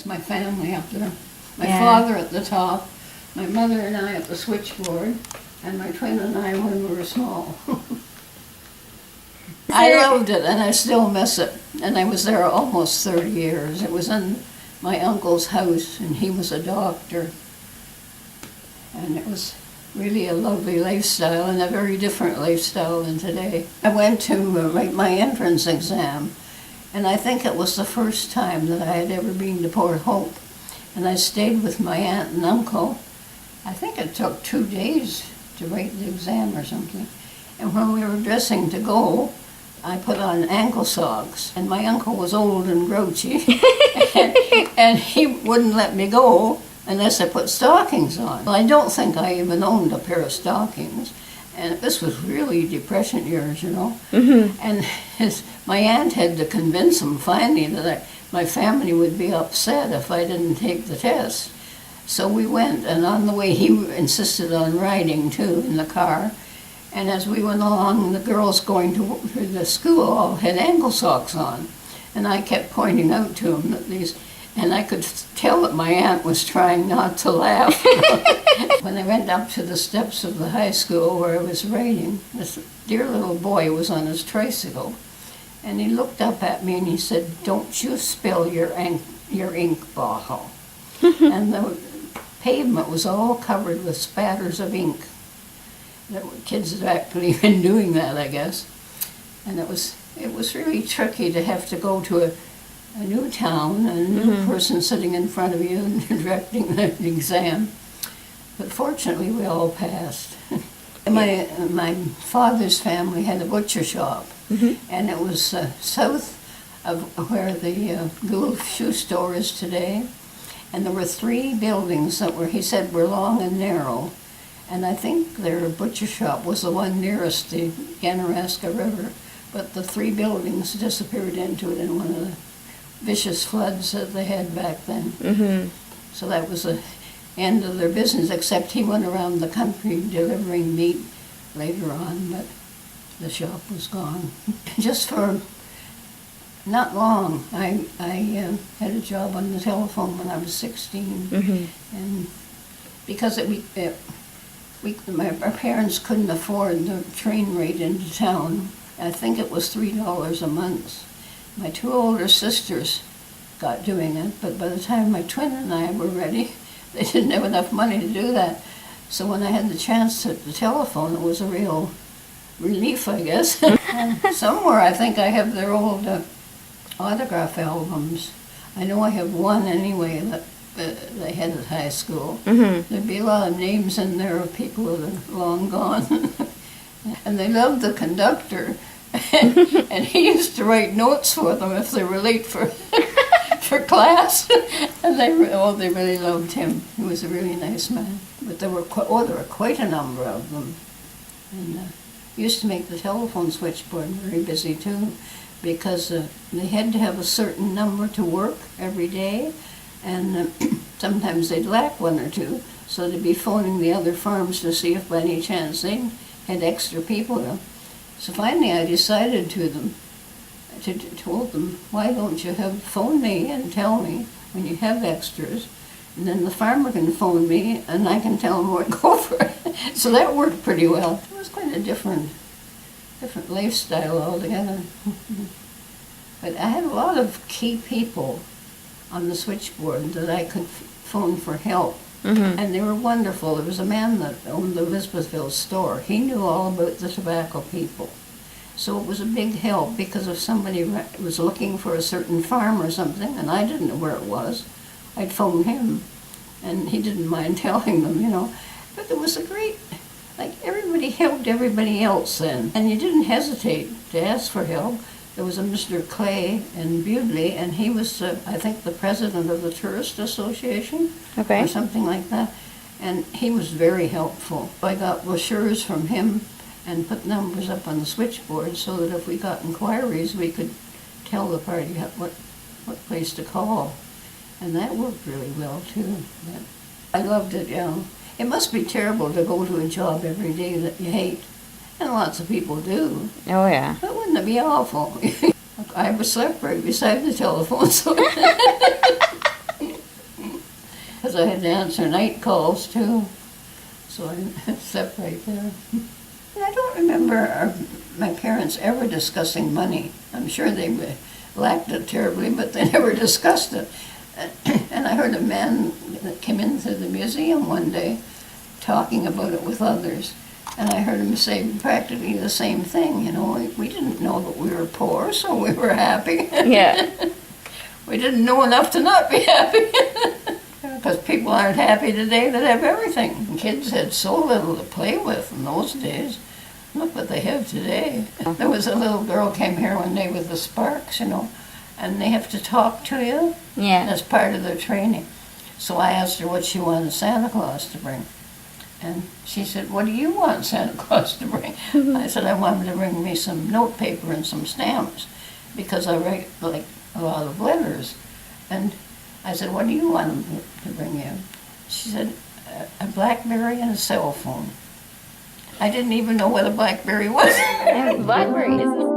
That's my family up there. My Yeah. father at the top, my mother and I at the switchboard, and my twin and I when we were small. I loved it, and I still miss it. And I was there almost 30 years. It was in my uncle's house, and he was a doctor. And it was really a lovely lifestyle, and a very different lifestyle than today. I went to write my entrance exam, and I think it was the first time that I had ever been to Port Hope. And I stayed with my aunt and uncle. I think it took 2 days to write the exam or something. And when we were dressing to go, I put on ankle socks, and my uncle was old and grouchy, and he wouldn't let me go unless I put stockings on. Well, I don't think I even owned a pair of stockings, and this was really Depression years, you know. Mm-hmm. And my aunt had to convince him finally that my family would be upset if I didn't take the test. So we went, and on the way he insisted on riding too in the car. And as we went along, the girls going to the school all had ankle socks on. And I kept pointing out to him that these, and I could tell that my aunt was trying not to laugh. When I went up to the steps of the high school where I was writing, this dear little boy was on his tricycle. And he looked up at me and he said, "Don't you spill your ink bottle." And the pavement was all covered with spatters of ink. The kids had actually been doing that, I guess. And it was really tricky to have to go to a new town, and a new person sitting in front of you and directing the exam. But fortunately, we all passed. My father's family had a butcher shop, and it was south of where the Gould shoe store is today. And there were 3 buildings that he said were long and narrow. And I think their butcher shop was the one nearest the Ganaraska River, but the 3 buildings disappeared into it in one of the vicious floods that they had back then. Mm-hmm. So that was the end of their business, except he went around the country delivering meat later on, but the shop was gone. Just for not long, I had a job on the telephone when I was 16, and because our parents couldn't afford the train rate into town. I think it was $3 a month. My 2 older sisters got doing it, but by the time my twin and I were ready, they didn't have enough money to do that. So when I had the chance at the telephone, it was a real relief, I guess. And somewhere I think I have their old autograph albums. I know I have one anyway that they had at high school. There'd be a lot of names in there of people that are long gone. And they loved the conductor. And he used to write notes for them if they were late for class. And they really loved him. He was a really nice man. But there were quite a number of them. And used to make the telephone switchboard very busy too, because they had to have a certain number to work every day. And sometimes they'd lack 1 or 2, so they'd be phoning the other farms to see if by any chance they had extra people. So finally I decided told them, "Why don't you phone me and tell me when you have extras, and then the farmer can phone me and I can tell him where to go for it." So that worked pretty well. It was quite a different lifestyle altogether. But I had a lot of key people on the switchboard that I could phone for help. And they were wonderful. There was a man that owned the Elizabethville store. He knew all about the tobacco people. So it was a big help, because if somebody was looking for a certain farm or something, and I didn't know where it was, I'd phone him, and he didn't mind telling them, you know. But there was everybody helped everybody else then, and you didn't hesitate to ask for help. There was a Mr. Clay in Bewdley, and he was, I think, the president of the Tourist Association, or something like that. And he was very helpful. I got brochures from him and put numbers up on the switchboard so that if we got inquiries, we could tell the party what place to call. And that worked really well, too. But I loved it, It must be terrible to go to a job every day that you hate. And lots of people do. Oh, yeah. But wouldn't it be awful? I was slept right beside the telephone, so because I had to answer night calls too. So I slept right there. And I don't remember my parents ever discussing money. I'm sure they lacked it terribly, but they never discussed it. And I heard a man that came into the museum one day talking about it with others. And I heard him say practically the same thing, you know. We didn't know that we were poor, so we were happy. Yeah. We didn't know enough to not be happy. Because people aren't happy today that have everything. And kids had so little to play with in those days. Look what they have today. There was a little girl came here one day with the Sparks, you know, and they have to talk to you. Yeah. That's part of their training. So I asked her what she wanted Santa Claus to bring. And she said, what do you want Santa Claus to bring? I said, I want him to bring me some note paper and some stamps because I write like a lot of letters. And I said, what do you want him to bring you? She said, a BlackBerry and a cell phone. I didn't even know what a BlackBerry was. Blackberries.